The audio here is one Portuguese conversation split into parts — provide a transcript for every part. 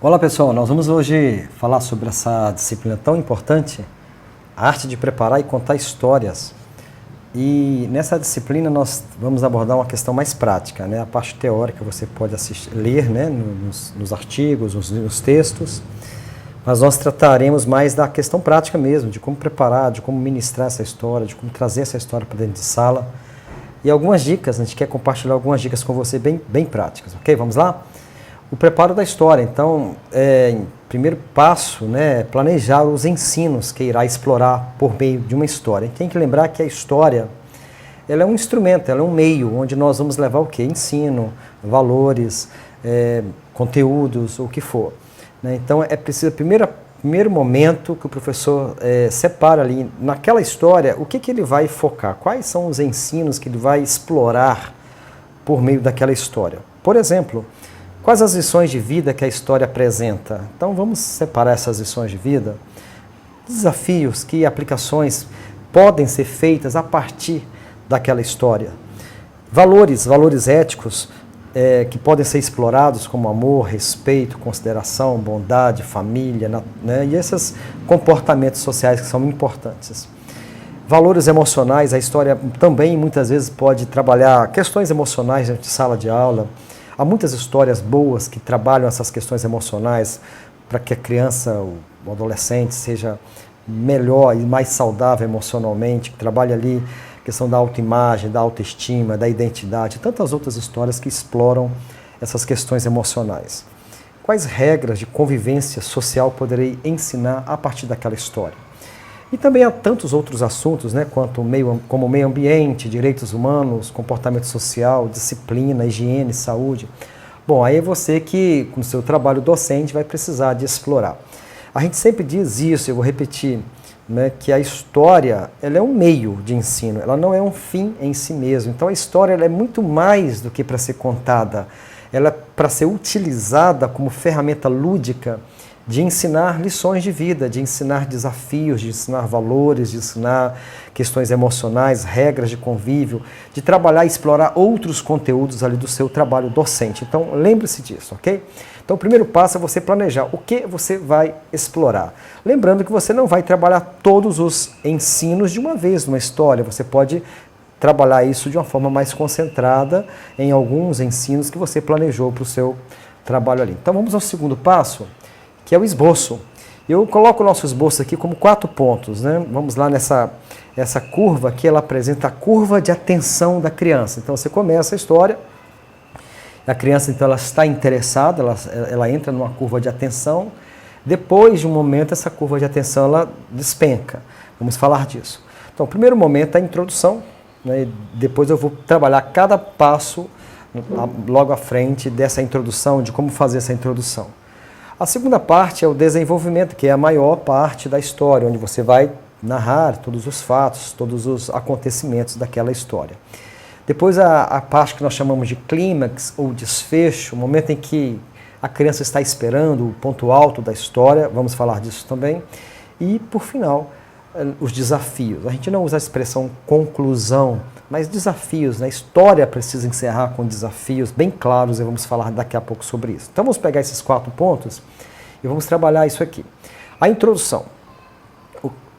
Olá pessoal, nós vamos hoje falar sobre essa disciplina tão importante, a arte de preparar e contar histórias. E nessa disciplina nós vamos abordar uma questão mais prática, né? A parte teórica você pode ler, né? nos artigos, nos textos, mas nós trataremos mais da questão prática mesmo, de como preparar, de como ministrar essa história, de como trazer essa história para dentro de sala. E algumas dicas, a gente quer compartilhar algumas dicas com você bem práticas, ok? Vamos lá? O preparo da história, então, primeiro passo, né, é planejar os ensinos que irá explorar por meio de uma história. Tem que lembrar que a história, ela é um instrumento, ela é um meio onde nós vamos levar o quê? Ensino, valores, conteúdos, o que for. Né? Então, é preciso, primeiro momento que o professor separa ali, naquela história, o que ele vai focar? Quais são os ensinos que ele vai explorar por meio daquela história? Por exemplo, quais as lições de vida que a história apresenta? Então vamos separar essas lições de vida, desafios, que aplicações podem ser feitas a partir daquela história. Valores éticos que podem ser explorados como amor, respeito, consideração, bondade, família, né? E esses comportamentos sociais que são importantes. Valores emocionais, a história também muitas vezes pode trabalhar questões emocionais dentro de sala de aula. Há muitas histórias boas que trabalham essas questões emocionais para que a criança, o adolescente, seja melhor e mais saudável emocionalmente, que trabalhe ali a questão da autoimagem, da autoestima, da identidade, tantas outras histórias que exploram essas questões emocionais. Quais regras de convivência social poderei ensinar a partir daquela história? E também há tantos outros assuntos, né, como meio ambiente, direitos humanos, comportamento social, disciplina, higiene, saúde. Bom, aí é você que, com o seu trabalho docente, vai precisar de explorar. A gente sempre diz isso, eu vou repetir, né, que a história ela é um meio de ensino, ela não é um fim em si mesmo. Então a história ela é muito mais do que para ser contada, ela é para ser utilizada como ferramenta lúdica de ensinar lições de vida, de ensinar desafios, de ensinar valores, de ensinar questões emocionais, regras de convívio, de trabalhar e explorar outros conteúdos ali do seu trabalho docente. Então, lembre-se disso, ok? Então, o primeiro passo é você planejar o que você vai explorar. Lembrando que você não vai trabalhar todos os ensinos de uma vez numa história, você pode trabalhar isso de uma forma mais concentrada em alguns ensinos que você planejou para o seu trabalho ali. Então, vamos ao segundo passo, que é o esboço. Eu coloco o nosso esboço aqui como 4 pontos, né? Vamos lá essa curva aqui, ela apresenta a curva de atenção da criança. Então você começa a história, a criança então ela está interessada, ela entra numa curva de atenção, depois de um momento essa curva de atenção ela despenca. Vamos falar disso. Então o primeiro momento é a introdução, né? Depois eu vou trabalhar cada passo logo à frente dessa introdução, de como fazer essa introdução. A segunda parte é o desenvolvimento, que é a maior parte da história, onde você vai narrar todos os fatos, todos os acontecimentos daquela história. Depois a parte que nós chamamos de clímax ou desfecho, o momento em que a criança está esperando o ponto alto da história, vamos falar disso também. E, por final, os desafios. A gente não usa a expressão conclusão, mas desafios, né? A história precisa encerrar com desafios bem claros e vamos falar daqui a pouco sobre isso. Então vamos pegar esses 4 pontos e vamos trabalhar isso aqui. A introdução.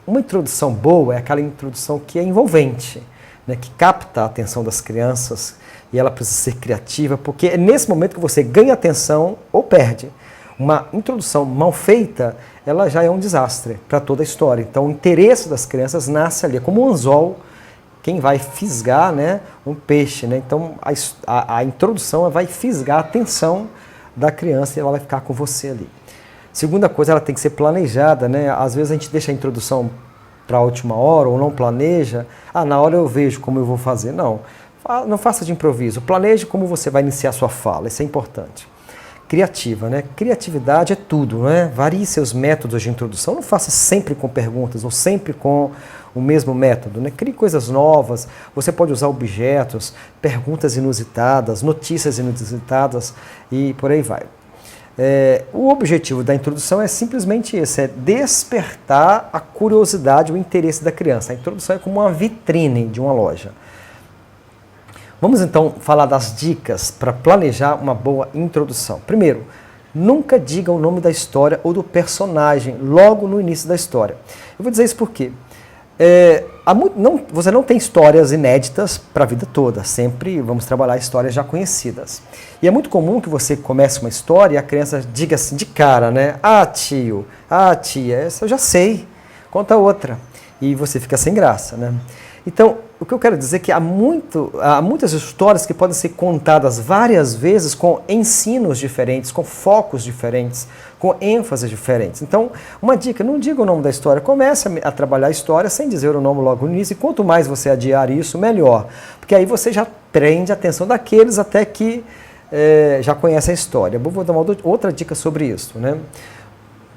Uma introdução boa é aquela introdução que é envolvente, né? Que capta a atenção das crianças e ela precisa ser criativa, porque é nesse momento que você ganha atenção ou perde. Uma introdução mal feita, ela já é um desastre para toda a história. Então o interesse das crianças nasce ali, é como um anzol, quem vai fisgar, né, um peixe. Né? Então a introdução vai fisgar a atenção da criança e ela vai ficar com você ali. Segunda coisa, ela tem que ser planejada. Né? Às vezes a gente deixa a introdução para a última hora ou não planeja. Na hora eu vejo como eu vou fazer. Não faça de improviso. Planeje como você vai iniciar a sua fala, isso é importante. Criativa, né? Criatividade é tudo, né? Varie seus métodos de introdução, não faça sempre com perguntas ou sempre com o mesmo método, né? Crie coisas novas, você pode usar objetos, perguntas inusitadas, notícias inusitadas e por aí vai. O objetivo da introdução é simplesmente esse, é despertar a curiosidade, o interesse da criança. A introdução é como uma vitrine de uma loja. Vamos então falar das dicas para planejar uma boa introdução. Primeiro, Nunca diga o nome da história ou do personagem logo no início da história. Eu vou dizer isso por quê? Você não tem histórias inéditas para a vida toda, sempre vamos trabalhar histórias já conhecidas. E é muito comum que você comece uma história e a criança diga assim de cara, né? Ah, tio, ah, tia, essa eu já sei, conta outra. E você fica sem graça, né? Então, o que eu quero dizer é que há muitas histórias que podem ser contadas várias vezes com ensinos diferentes, com focos diferentes, com ênfases diferentes. Então, uma dica, não diga o nome da história, comece a trabalhar a história sem dizer o nome logo no início, e quanto mais você adiar isso, melhor. Porque aí você já prende a atenção daqueles até que já conhecem a história. Eu vou dar uma outra dica sobre isso, né?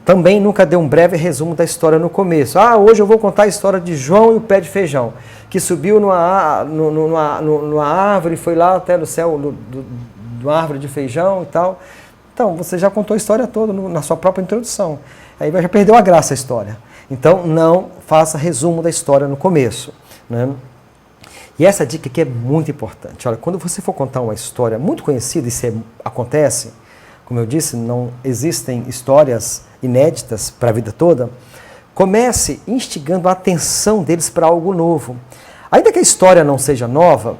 Também nunca dê um breve resumo da história no começo. Ah, hoje eu vou contar a história de João e o pé de feijão, que subiu numa árvore, foi lá até no céu, numa árvore de feijão e tal. Então, você já contou a história toda na sua própria introdução. Aí já perdeu a graça a história. Então, não faça resumo da história no começo, né? E essa dica aqui é muito importante. Olha, quando você for contar uma história muito conhecida, e isso acontece, como eu disse, não existem histórias inéditas para a vida toda, comece instigando a atenção deles para algo novo. Ainda que a história não seja nova,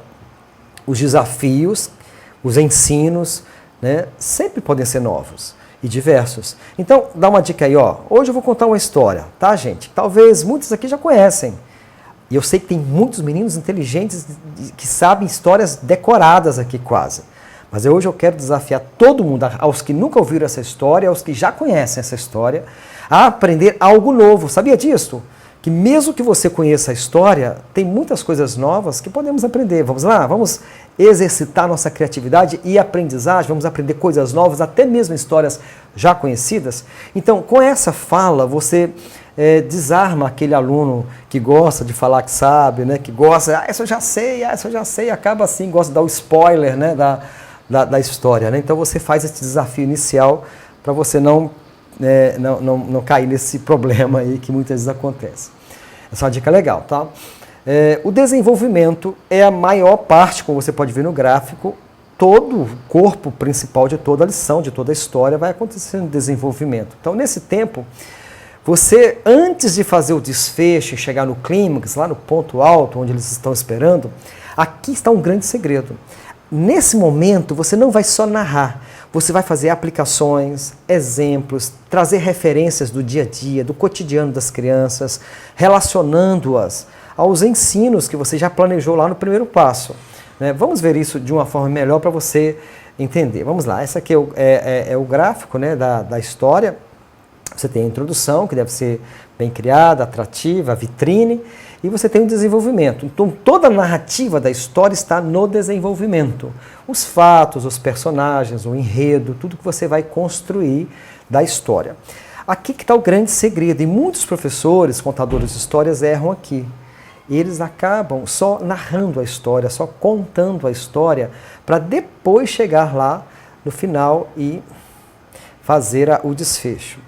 os desafios, os ensinos, né, sempre podem ser novos e diversos. Então, dá uma dica aí, ó. Hoje eu vou contar uma história, tá, gente? Talvez muitos aqui já conhecem. E eu sei que tem muitos meninos inteligentes que sabem histórias decoradas aqui quase. Mas hoje eu quero desafiar todo mundo, aos que nunca ouviram essa história, aos que já conhecem essa história, a aprender algo novo. Sabia disso? Que mesmo que você conheça a história, tem muitas coisas novas que podemos aprender. Vamos lá? Vamos exercitar nossa criatividade e aprendizagem, vamos aprender coisas novas, até mesmo histórias já conhecidas. Então, com essa fala, você desarma aquele aluno que gosta de falar que sabe, né? Que gosta, essa eu já sei, acaba assim, gosta de dar o spoiler, né? Da história, né? Então você faz esse desafio inicial para você não cair nesse problema aí que muitas vezes acontece. Essa é uma dica legal, tá? O desenvolvimento é a maior parte, como você pode ver no gráfico, todo o corpo principal de toda a lição, de toda a história, vai acontecer no desenvolvimento. Então, nesse tempo, você, antes de fazer o desfecho e chegar no clímax, lá no ponto alto, onde eles estão esperando, aqui está um grande segredo. Nesse momento, você não vai só narrar, você vai fazer aplicações, exemplos, trazer referências do dia a dia, do cotidiano das crianças, relacionando-as aos ensinos que você já planejou lá no primeiro passo, né? Vamos ver isso de uma forma melhor para você entender. Vamos lá, esse aqui é o gráfico, né, da história. Você tem a introdução, que deve ser bem criada, atrativa, a vitrine, e você tem o desenvolvimento. Então, toda a narrativa da história está no desenvolvimento. Os fatos, os personagens, o enredo, tudo que você vai construir da história. Aqui que está o grande segredo, e muitos professores, contadores de histórias, erram aqui. Eles acabam só narrando a história, só contando a história, para depois chegar lá no final e fazer o desfecho.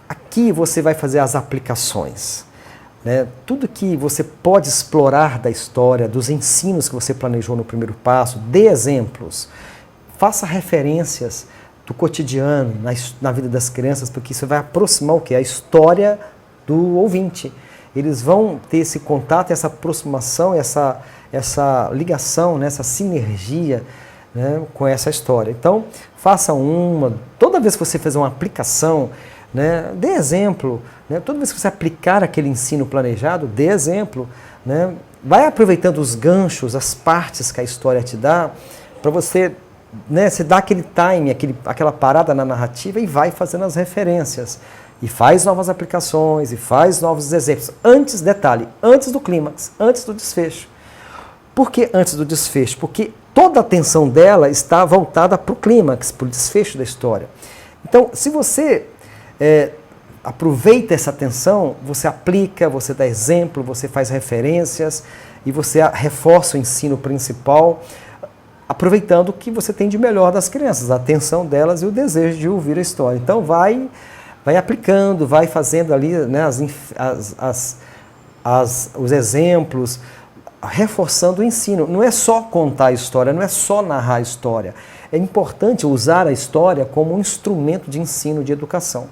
Aqui você vai fazer as aplicações, né? Tudo que você pode explorar da história, dos ensinos que você planejou no primeiro passo, dê exemplos, faça referências do cotidiano, na vida das crianças, porque isso vai aproximar o quê? A história do ouvinte. Eles vão ter esse contato, essa aproximação, essa ligação, né? Essa sinergia, né? Com essa história. Então, faça toda vez que você fizer uma aplicação, né, dê exemplo, né? Toda vez que você aplicar aquele ensino planejado, dê exemplo, né? Vai aproveitando os ganchos, as partes que a história te dá, para você, né, se dá aquele time, aquela parada na narrativa e vai fazendo as referências. E faz novas aplicações, e faz novos exemplos. Detalhe, antes do clímax, antes do desfecho. Por que antes do desfecho? Porque toda a atenção dela está voltada para o clímax, para o desfecho da história. Então, se você aproveita essa atenção, você aplica, você dá exemplo, você faz referências e você reforça o ensino principal, aproveitando o que você tem de melhor das crianças, a atenção delas e o desejo de ouvir a história. Então vai aplicando, vai fazendo ali, né, os exemplos, reforçando o ensino. Não é só contar a história, não é só narrar a história, é importante usar a história como um instrumento de ensino, de educação,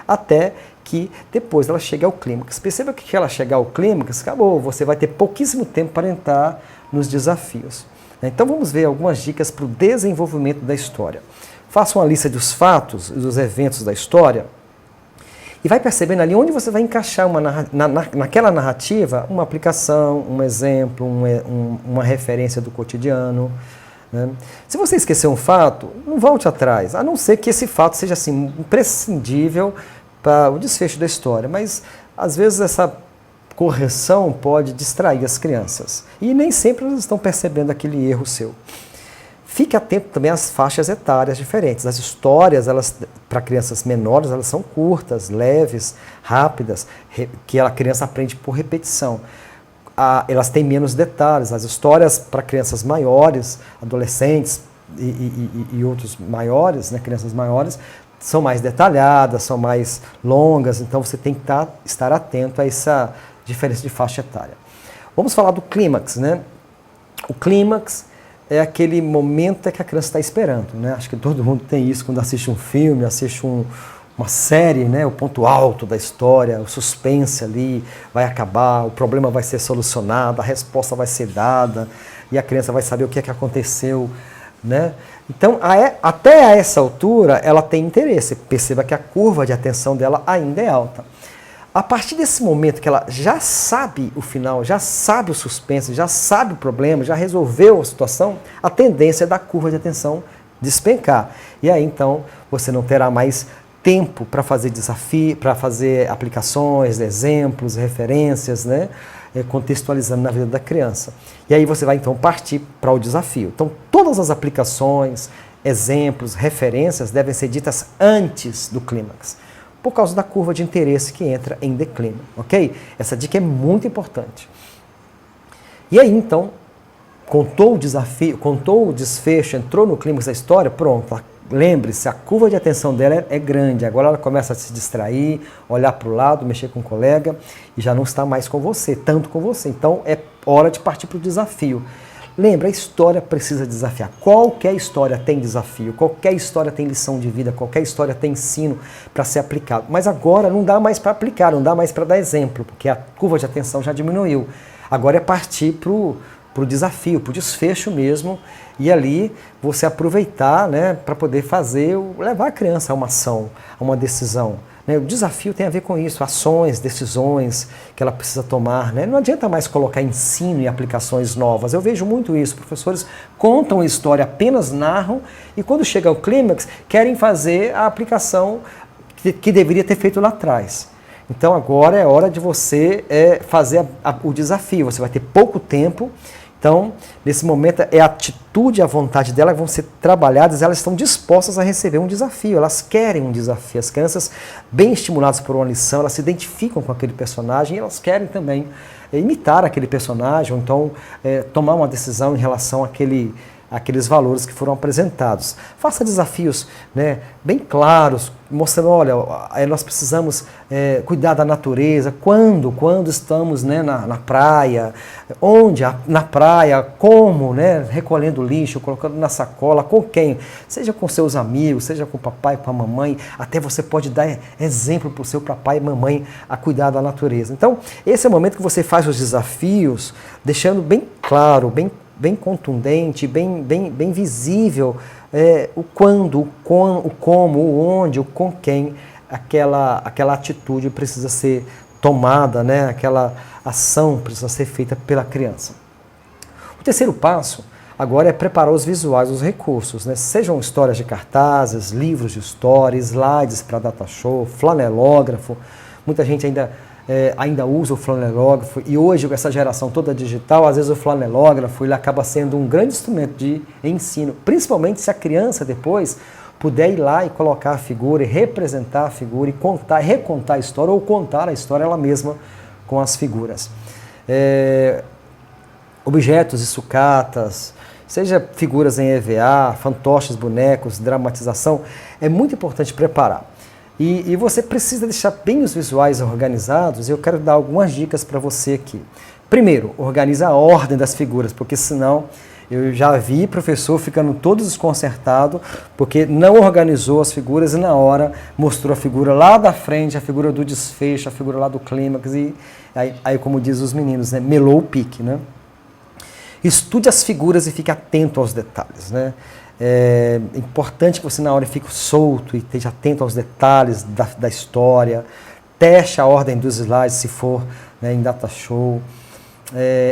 até que depois ela chegue ao clímax. Perceba que ela chegar ao clímax, acabou, você vai ter pouquíssimo tempo para entrar nos desafios. Então vamos ver algumas dicas para o desenvolvimento da história. Faça uma lista dos fatos e dos eventos da história e vai percebendo ali onde você vai encaixar naquela narrativa uma aplicação, um exemplo, uma referência do cotidiano. Né? Se você esquecer um fato, não volte atrás, a não ser que esse fato seja assim, imprescindível para o desfecho da história, mas às vezes essa correção pode distrair as crianças e nem sempre elas estão percebendo aquele erro seu. Fique atento também às faixas etárias diferentes. As histórias, para crianças menores, elas são curtas, leves, rápidas, que a criança aprende por repetição. Elas têm menos detalhes. As histórias para crianças maiores, adolescentes e outros maiores, né, crianças maiores, são mais detalhadas, são mais longas, então você tem que estar atento a essa diferença de faixa etária. Vamos falar do clímax, né? O clímax é aquele momento que a criança está esperando, né? Acho que todo mundo tem isso quando assiste um filme, assiste uma série, né? O ponto alto da história, o suspense ali vai acabar, o problema vai ser solucionado, a resposta vai ser dada e a criança vai saber o que é que aconteceu, né? Então, até a essa altura, ela tem interesse. Perceba que a curva de atenção dela ainda é alta. A partir desse momento que ela já sabe o final, já sabe o suspense, já sabe o problema, já resolveu a situação, a tendência é da curva de atenção despencar. E aí, então, você não terá mais tempo para fazer desafio, para fazer aplicações, exemplos, referências, né? Contextualizando na vida da criança. E aí você vai então partir para o desafio. Então todas as aplicações, exemplos, referências devem ser ditas antes do clímax, por causa da curva de interesse que entra em declínio, ok? Essa dica é muito importante. E aí então, contou o desafio, contou o desfecho, entrou no clímax da história, pronto. Lembre-se, a curva de atenção dela é grande, agora ela começa a se distrair, olhar para o lado, mexer com o colega e já não está mais com você, tanto com você. Então é hora de partir para o desafio. Lembra, a história precisa desafiar. Qualquer história tem desafio, qualquer história tem lição de vida, qualquer história tem ensino para ser aplicado. Mas agora não dá mais para aplicar, não dá mais para dar exemplo, porque a curva de atenção já diminuiu. Agora é partir para o desafio, para o desfecho mesmo, e ali você aproveitar, né, para poder levar a criança a uma ação, a uma decisão. Né? O desafio tem a ver com isso, ações, decisões que ela precisa tomar. Né? Não adianta mais colocar ensino e aplicações novas. Eu vejo muito isso, professores contam a história, apenas narram, e quando chega ao clímax, querem fazer a aplicação que deveria ter feito lá atrás. Então agora é hora de você fazer o desafio, você vai ter pouco tempo. Então, nesse momento, a atitude e a vontade dela vão ser trabalhadas, elas estão dispostas a receber um desafio, elas querem um desafio. As crianças, bem estimuladas por uma lição, elas se identificam com aquele personagem e elas querem também imitar aquele personagem, ou então tomar uma decisão em relação àqueles valores que foram apresentados. Faça desafios, né, bem claros, mostrando, olha, nós precisamos cuidar da natureza, quando estamos, né, na praia, onde, na praia, como, né, recolhendo lixo, colocando na sacola, com quem, seja com seus amigos, seja com o papai, com a mamãe, até você pode dar exemplo para o seu papai e mamãe a cuidar da natureza. Então, esse é o momento que você faz os desafios, deixando bem claro, bem contundente, bem visível o quando, o como, o onde, o com quem aquela atitude precisa ser tomada, né? Aquela ação precisa ser feita pela criança. O terceiro passo agora é preparar os visuais, os recursos, né? Sejam histórias de cartazes, livros de história, slides para data show, flanelógrafo. Muita gente ainda usa o flanelógrafo, e hoje, com essa geração toda digital, às vezes o flanelógrafo ele acaba sendo um grande instrumento de ensino, principalmente se a criança depois puder ir lá e colocar a figura, e representar a figura, e recontar a história, ou contar a história ela mesma com as figuras. Objetos e sucatas, seja figuras em EVA, fantoches, bonecos, dramatização, é muito importante preparar. E você precisa deixar bem os visuais organizados, e eu quero dar algumas dicas para você aqui. Primeiro, organiza a ordem das figuras, porque senão Eu já vi professor ficando todo desconcertado porque não organizou as figuras e na hora mostrou a figura lá da frente, a figura do desfecho, a figura lá do clímax e aí como diz os meninos, né, melou o pique, né? Estude as figuras e fique atento aos detalhes, né? É importante que você na hora fique solto e esteja atento aos detalhes da história, teste a ordem dos slides se for, né, em data show.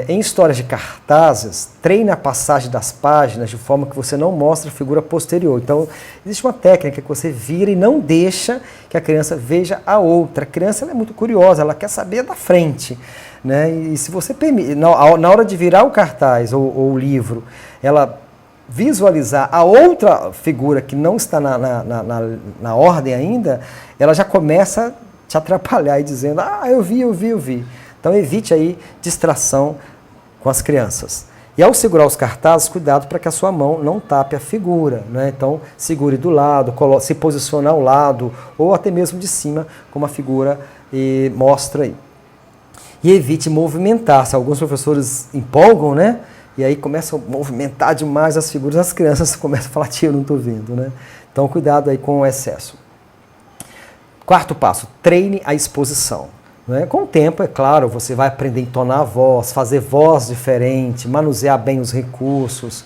Em histórias de cartazes, treine a passagem das páginas de forma que você não mostre a figura posterior. Então, existe uma técnica que você vira e não deixa que a criança veja a outra. A criança ela é muito curiosa, ela quer saber da frente, né? E se você permite, na hora de virar o cartaz ou o livro, ela visualizar a outra figura que não está na ordem ainda, ela já começa a te atrapalhar e dizendo, eu vi. Então evite aí distração com as crianças. E ao segurar os cartazes, cuidado para que a sua mão não tape a figura, né? Então segure do lado, se posicione ao lado ou até mesmo de cima, como a figura mostra aí. E evite movimentar-se. Alguns professores empolgam, né? E aí começam a movimentar demais as figuras, as crianças começam a falar, tio, eu não estou vendo, né? Então cuidado aí com o excesso. Quarto passo, treine a exposição. Com o tempo, é claro, você vai aprender a entonar a voz, fazer voz diferente, manusear bem os recursos,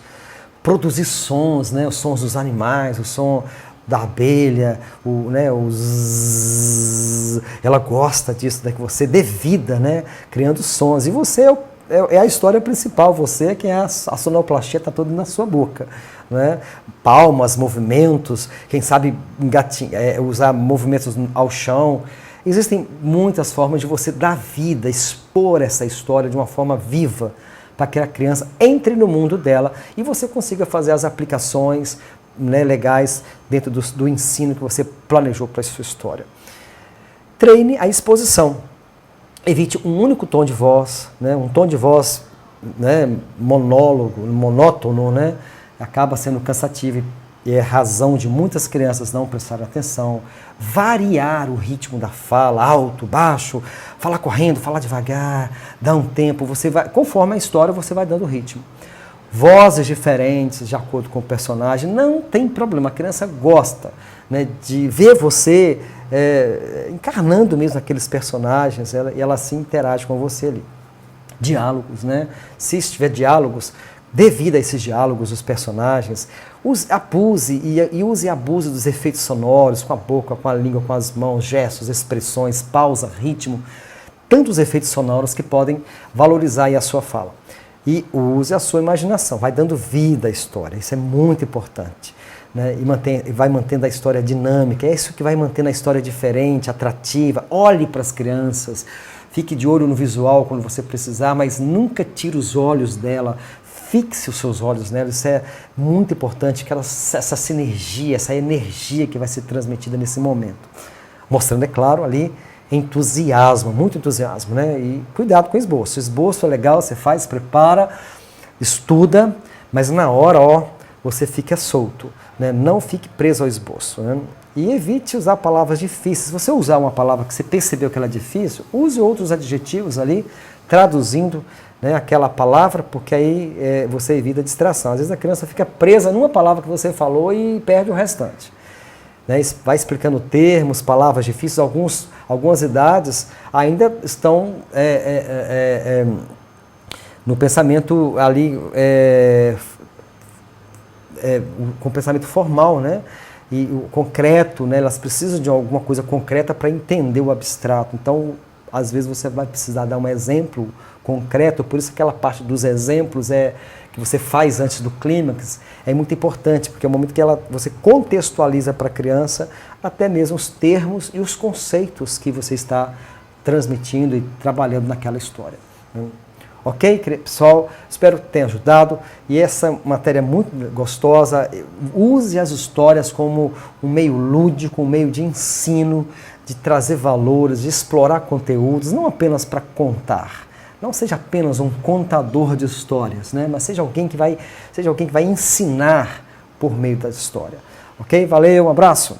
produzir sons, né? Os sons dos animais, o som da abelha, o zzz. Ela gosta disso, né? Que você dê vida, né? Criando sons. E você é a história principal, você é quem é a sonoplastia, está toda na sua boca. Né? Palmas, movimentos, quem sabe usar movimentos ao chão. Existem muitas formas de você dar vida, expor essa história de uma forma viva, para que a criança entre no mundo dela e você consiga fazer as aplicações, né, legais dentro do ensino que você planejou para a sua história. Treine a exposição. Evite um único tom de voz, né, um tom de voz, né, monótono, né, acaba sendo cansativo e é razão de muitas crianças não prestarem atenção. Variar o ritmo da fala, alto, baixo, falar correndo, falar devagar, dar um tempo, conforme a história você vai dando ritmo. Vozes diferentes de acordo com o personagem, não tem problema, a criança gosta, né, de ver você encarnando mesmo aqueles personagens, e ela se interage com você ali. Diálogos, né? Se tiver diálogos, dê vida a esses diálogos, os personagens, use e abuse dos efeitos sonoros, com a boca, com a língua, com as mãos, gestos, expressões, pausa, ritmo, tantos efeitos sonoros que podem valorizar aí a sua fala. E use a sua imaginação, vai dando vida à história, isso é muito importante. Né? E vai mantendo a história dinâmica, é isso que vai mantendo a história diferente, atrativa. Olhe para as crianças, fique de olho no visual quando você precisar, mas nunca tire os olhos dela, fixe os seus olhos nela, isso é muito importante, essa sinergia, essa energia que vai ser transmitida nesse momento. Mostrando, é claro, ali entusiasmo, muito entusiasmo, né? E cuidado com o esboço. O esboço é legal, você faz, prepara, estuda, mas na hora, você fica solto, né? Não fique preso ao esboço, né? E evite usar palavras difíceis. Se você usar uma palavra que você percebeu que ela é difícil, use outros adjetivos ali, traduzindo, né, aquela palavra, porque aí você evita a distração. Às vezes a criança fica presa numa palavra que você falou e perde o restante. Né? Vai explicando termos, palavras difíceis, algumas idades ainda estão no pensamento ali, com o pensamento formal, né? E o concreto, né? Elas precisam de alguma coisa concreta para entender o abstrato. Então, às vezes você vai precisar dar um exemplo concreto, por isso aquela parte dos exemplos que você faz antes do clímax é muito importante, porque é o momento que você contextualiza para a criança até mesmo os termos e os conceitos que você está transmitindo e trabalhando naquela história. Ok, pessoal? Espero que tenha ajudado. E essa matéria é muito gostosa. Use as histórias como um meio lúdico, um meio de ensino, de trazer valores, de explorar conteúdos, não apenas para contar. Não seja apenas um contador de histórias, né? Mas seja alguém que vai ensinar por meio da história. Ok? Valeu, um abraço!